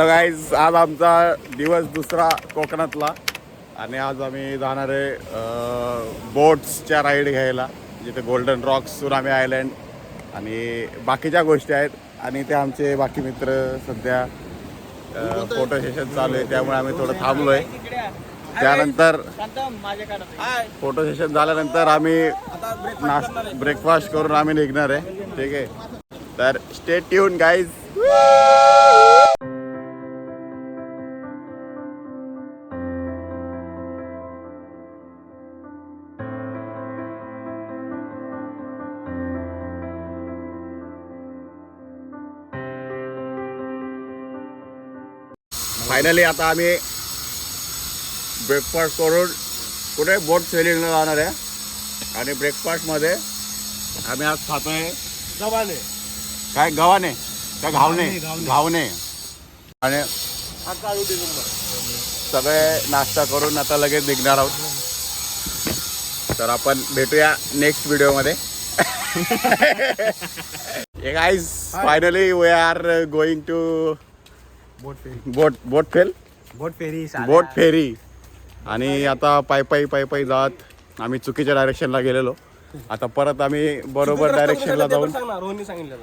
Guys आज आमचा दिवस दुसरा कोकणातला आणि आज आम्ही जाणार आहे बोट्सच्या राईड घ्यायला जिथे गोल्डन रॉक्स सुनामी आयलँड आणि बाकीच्या गोष्टी आहेत आणि ते आमचे बाकी मित्र सध्या फोटो सेशन चालू आहे त्यामुळे आम्ही थोडं थांबलो आहे. त्यानंतर फोटो सेशन झाल्यानंतर आम्ही ब्रेकफास्ट करून आम्ही निघणार आहे. ठीक आहे, तर स्टे ट्यून गाईज. फायनली आता आम्ही ब्रेकफास्ट करून कुठे बोट सेलिंगला जाणार आहे आणि ब्रेकफास्टमध्ये आम्ही आज खातोय गव्हाणे. काय गव्हाणे का घावणे घावणे आणि सगळे नाश्ता करून आता लगेच निघणार आहोत. तर आपण भेटूया नेक्स्ट व्हिडिओमध्ये. Guys finally we are going to boat ferry आणि आता पायी जात आम्ही चुकीच्या डायरेक्शनला गेलेलो. आता परत आम्ही बरोबर डायरेक्शनला जाऊन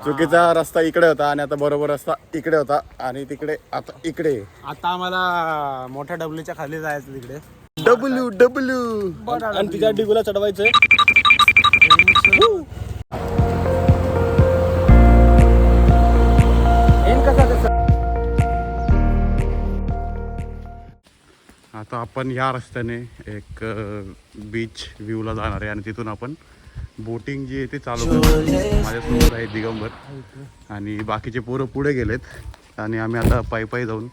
चुकीचा रस्ता इकडे होता आणि आता बरोबर रस्ता इकडे होता आणि तिकडे आता इकडे. आता आम्हाला मोठ्या डब्ल्यूच्या खाली जायचं तिकडे. डब्ल्यू आणि तिच्या डिगूला चढवायचंय. आता आपण या रस्त्याने एक बीच व्ह्यूला जाणार आहे आणि तिथून आपण बोटिंग जी आहे ती चालू करतो. माझ्यासोबत आहे दिगंबर आणि बाकीचे पोरं पुढे गेलेत आणि आम्ही आता पायी जाऊन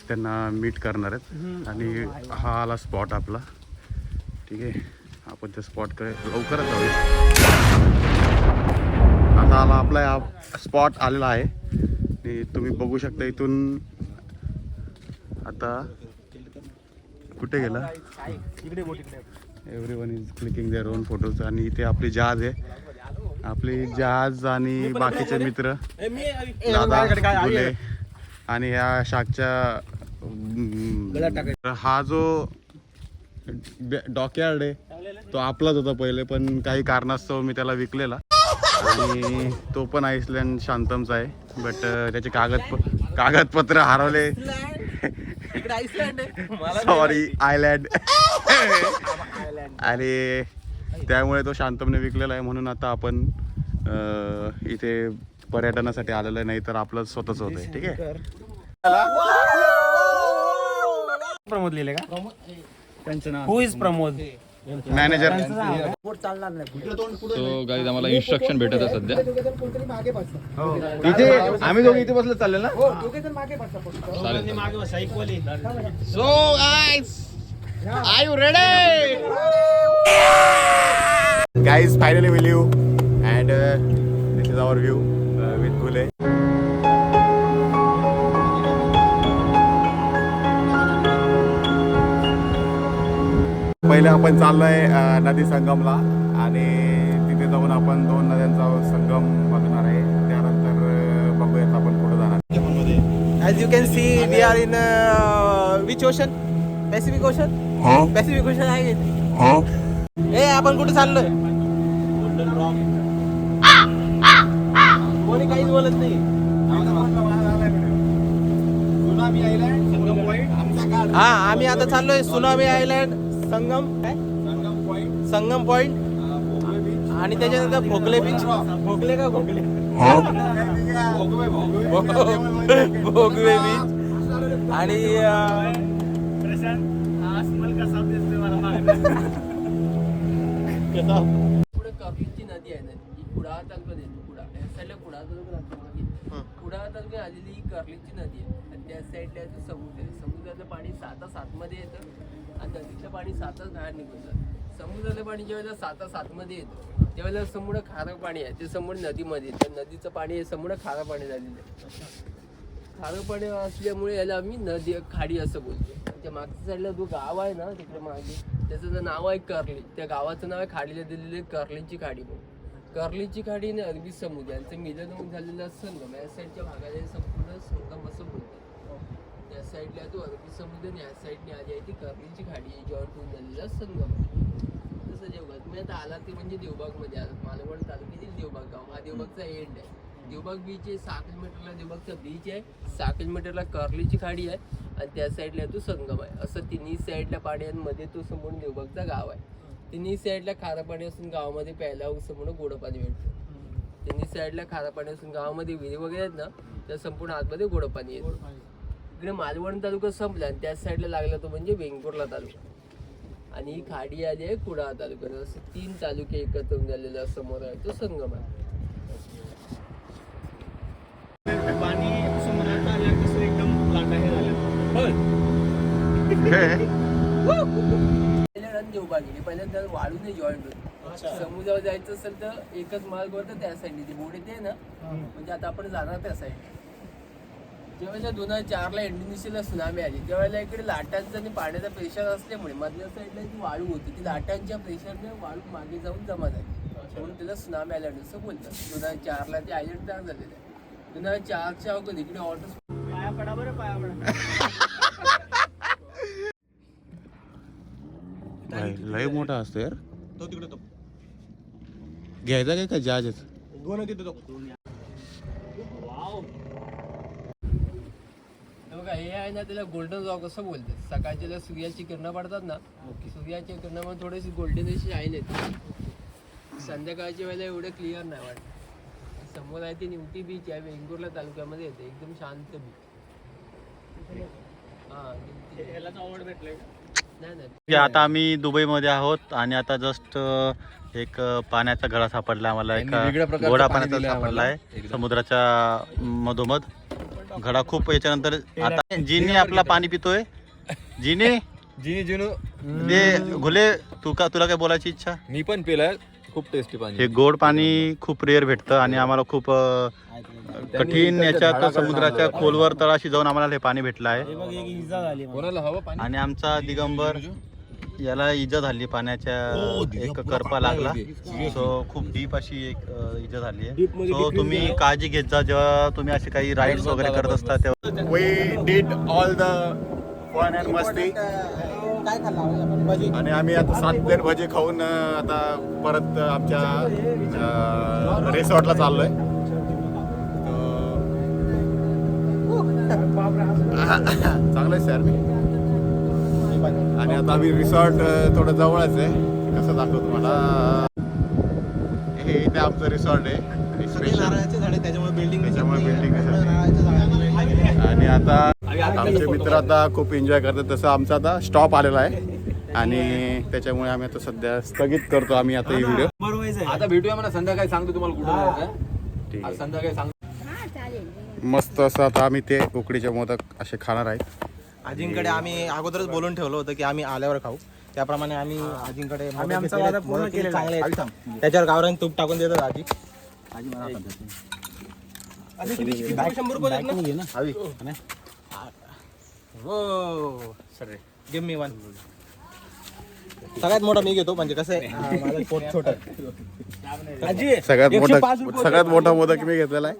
त्यांना मीट करणार आहेत. आणि हा आला स्पॉट आपला. ठीक आहे, आपण त्या स्पॉटकडे लवकरच जाऊया. आता आला आपला हा स्पॉट आलेला आहे आणि तुम्ही बघू शकता इथून. आता कुठे गेला everyone is clicking their own photos. आणि इथे आपली जहाज आहे, आपली जहाज आणि बाकीचे मित्र दादा गुले आणि ह्या शाकच्या हा जो डॉकयार्ड आहे तो आपलाच होता पहिले पण काही कारणास्तव मी त्याला विकलेला आणि तो पण आईसलँड शांतमचा आहे. बट त्याचे कागदपत्र हरवले. Sorry island. आणि त्यामुळे तो शांतमने विकलेला आहे. म्हणून आता आपण इथे पर्यटनासाठी आलेलं आहे, नाही तर आपलं स्वतःच होत आहे. ठीक आहे, प्रमोद लिहिले का त्यांचं नाव? हु इज प्रमोद? मॅनेजर. तो गाईज आम्हाला इन्स्ट्रक्शन भेटत आहे सध्या. इथे आम्ही दोघे इथे बसलो चालले ना. So guys are you ready? Guys finally will you and this is our view with गुले. पहिले आपण चाललोय नदी संगमला आणि तिथे जाऊन आपण दोन नद्यांचा संगम बघणार आहे. त्यानंतर बघूयात आपण कुठं जाणार. As you can see, we are in which ocean? Pacific Ocean? Pacific Ocean आहे. ए आपण कुठे चाललोय? कोणी काहीच बोलत नाही. हा आम्ही आता चाललोय सुनामी आयलँड, संगम पॉइंट आणि त्याच्यानंतर भोगले बीच. भोगले भोगवे बीच आणि पुढे कर्लीची नदी आहे. नदी कुडाळ तालुक्यात येते. कुडाळ त्या साईडला कुडाळ तालुका लागतो. कुडाळ तालुक्यात आलेली ही कर्लीची नदी आहे आणि त्या साईडला समुद्र आहे. समुद्राचं पाणी 7 मध्ये येतं आणि नदीतलं पाणी 7 बाहेर निघून जातं. समुद्राचं पाणी ज्यावेळेला 7 मध्ये येतं त्यावेळेला समुद्र खारं पाणी आहे ते समुद्र नदीमध्ये येतं. नदीचं पाणी हे समुद्र खारं पाणी झालेलं आहे. खारं पाणी असल्यामुळे याला आम्ही नदी खाडी असं बोलतो. त्या मागच्या साईडला जो गाव आहे ना तिकडे मागे त्याचं नाव आहे कर्ली. त्या गावाचं नाव आहे खाडीला दिलेलं कर्लीची खाडी म्हणून. कर्लीची खाडी आणि अरबी समुद्र यांचं मिलन झालेलं संगम या साईडच्या भागाला संपूर्ण संगम असं बोलतात. साईडला तो अरबी समुद्र आणि या साईडने आली आहे ती कर्लीची खाडी आहे, जॉईंट होऊन झालेला संगम आहे. तसं देवबाग तुम्ही आता आला ते म्हणजे देवबागमध्ये आलात. मालवण तालुक्यातील देवबाग गाव हा देवबागचा एंड आहे. देवबाग बीच आहे, 6 किलोमीटरला देवबागचा बीच आहे, 6 किलोमीटरला कर्लीची खाडी आहे आणि त्या साईडला तो संगम आहे. असं तिन्ही साईडला पाड्यांमध्ये तो समोर देवबागचा गाव आहे. तिन्ही साईडला खारं पाणी असून गावामध्ये प्यायला समोर गोडं पाणी भेटतं. तिन्ही साईडला खारं पाणी असून गावामध्ये विहिरी वगैरे आहेत ना, त्या संपूर्ण आतमध्ये गोडं पाणी येतं. इकडे मालवण तालुका संपला आणि त्याच साईडला लागला तो म्हणजे वेंगुर्ला तालुका आणि ही खाडी आली आहे कुडाळ तालुक्यात. असं 3 तालुके एकत्र होऊन झालेला समोर आहे तो संगम आहे. पाणी समुद्रात आलं कसं एकदम लाटा हे झालं. पहिल्यांदा देवबाग गेली, पहिल्यांदा वाळूने जॉईंट होते. समुद्रावर जायचं असेल तर एकच मार्ग होता त्या साईडने ती बोट येते ना, म्हणजे आता आपण जाणार त्या साईड. जेव्हा 2004ला इंडोनेशियाला सुनामी आली त्यावेळेला इकडे लाटांचा आणि पाण्याचा प्रेशर असल्यामुळे मधल्या साईडला जी वाळू होती ती लाटांच्या प्रेशरने वाळू मागे जाऊन जमा झाली, म्हणून त्याला सुनामी आयलंड असं बोलतात. 2004ला ते आयलंड तयार झालेलं आहे. 2004च्या अगोदर इकडे ऑटो पाया पडा बरं, पाया पडा. लय मोठा असतो यार. तो तिकडे तो घ्यायचा काय जहाजच. दोन तिथे तो. बघा हे आहे ना, त्याला गोल्डन रॉक असं बोलतात. सकाळच्या सूर्याची किरणं पडतात ना, सूर्याच्या किरणामध्ये थोडीशी गोल्डन अशी शाईन येते. संध्याकाळच्या वेळेला एवढं क्लिअर नाही वाटत. समोर आहे ती निवटी बीच आहे, वेंगुर्ला तालुक्यामध्ये येते, एकदम शांत बीच. हा आवड भेटलंय. नाही आता आम्ही दुबईमध्ये आहोत आणि आता जस्ट एक पाण्याचा घडा सापडला आम्हाला. एक गोडा पाण्याचा सापडला आहे समुद्राच्या मधोमध. घडा खूप याच्यानंतर आता जिनी आपला पाणी पितोय. जिनी दे घुले. तुला काय बोलायची इच्छा? मी पण पिलाय, खूप टेस्टी पाणी. हे गोड पाणी खूप रेअर भेटतं आणि आम्हाला खूप कठीण याच्यात समुद्राच्या खोलवर तळाशी जाऊन आम्हाला हे पाणी भेटलं आहे. कोणाला हवं पाणी? आणि आमचा दिगंबर याला इजा झाली पाण्याच्या, एक करपा लागला. सो खूप डीप अशी एक इजा झाली आहे. सो तुम्ही काळजी घेत जा जेव्हा तुम्ही असे काही राईड्स वगैरे करत असता तेव्हा. We did all the fun and मस्ती काय खाल्ला आपण? भजी. आणि आम्ही आता 7 प्लेट भजी खाऊन आता परत आमच्या रिसॉर्टला चाललोय. चांगलं आहे सर. आणि आता आम्ही रिसॉर्ट थोडं जवळच आहे. कसं दाखवतो तुम्हाला. हे इथे आमचं रिसॉर्ट आहे. नारळाचे झाड आहे त्याच्यामुळे बिल्डिंग आणि आता आमचे मित्र आता खूप एन्जॉय करतात. तसं आमचा आता स्टॉप आलेला आहे आणि त्याच्यामुळे आम्ही आता सध्या स्थगित करतो आम्ही आता ही व्हिडिओ. आता भेटूया मला संध्याकाळी, सांगतो तुम्हाला कुठं जायचं. ठीक आज आहे. संध्याकाळी सांगतो. मस्त असं आता आम्ही ते उकडीचे मोदक असे खाणार आहेत. आजींकडे आम्ही अगोदरच बोलून ठेवलं होतं की आम्ही आल्यावर खाऊ. त्याप्रमाणे आम्ही आजींकडे आमचा वादा पूर्ण केलेला आहे. त्याच्यावर गावरान तूप टाकून देतात आजी. 100 रुपये ना हवी हो सर. Give me one. सगळ्यात मोठा मी घेतो म्हणजे कसं आहे माझं पोट छोटं. आजी सगळ्यात मोठा मोदक मी घेतलेला आहे.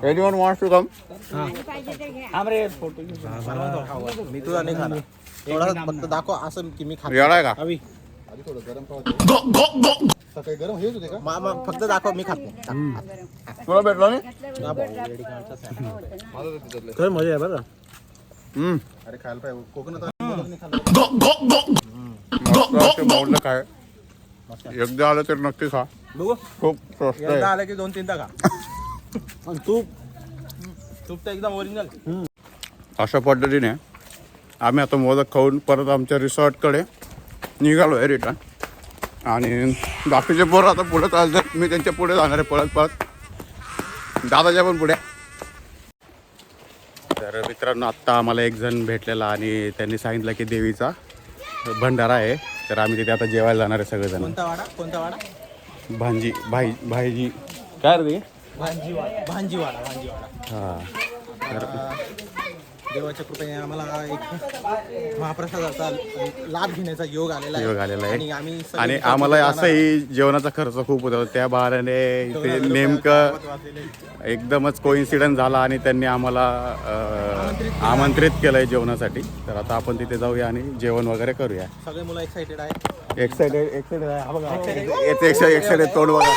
Anyone wants to come? मी तुला नाही खाणार. थोडा फक्त दाखव असं की मी खातो. येणार का? हवी मामा फक्त दाखव मी खातो. तुला भेटला नाही? तर मजा आहे बरं. अरे खायला पाहिजे कोकणात. काय एकदा आलं तर नक्की खा. बघू खूप स्वस्त आहे. एकदा आलं की 2-3दा खा. आणि तूप तर एकदम ओरिजिनल. अशा पद्धतीने आम्ही आता मोदक खाऊन परत आमच्या रिसॉर्टकडे निघालो आहे रिटर्न. आणि बाकीचे पोरं आता पुढे चालतात. मी त्यांच्या पुढे जाणार आहे पळत दादाच्या पण पुढे. तर मित्रांनो आत्ता आम्हाला एक जण भेटलेला आणि त्यांनी सांगितलं की देवीचा भंडारा आहे. तर आम्ही तिथे आता जेवायला जाणार आहे सगळेजण. कोणता वाडा भाईजी काय रे ते? भांजीवाडा. हां तर देवाच्या कृपेने आम्हाला एक महाप्रसादाचा लाभ घेण्याचा योग आलेला योग आलेला आहे. आणि आम्ही सगळे आणि विचार आम्हाला करताना असंही जेवणाचा खर्च खूप होता त्या बहाण्याने इथे नेमकं एकदमच कोइन्सिडन्स झाला आणि त्यांनी आम्हाला आमंत्रित केलंय जेवणासाठी. तर आता आपण तिथे जाऊया आणि जेवण वगैरे करूया. सगळे मुलं एक्साइटेड आहे. एक्साइटेड आहे. हा बघा एक्साइटेड तोंड बघा.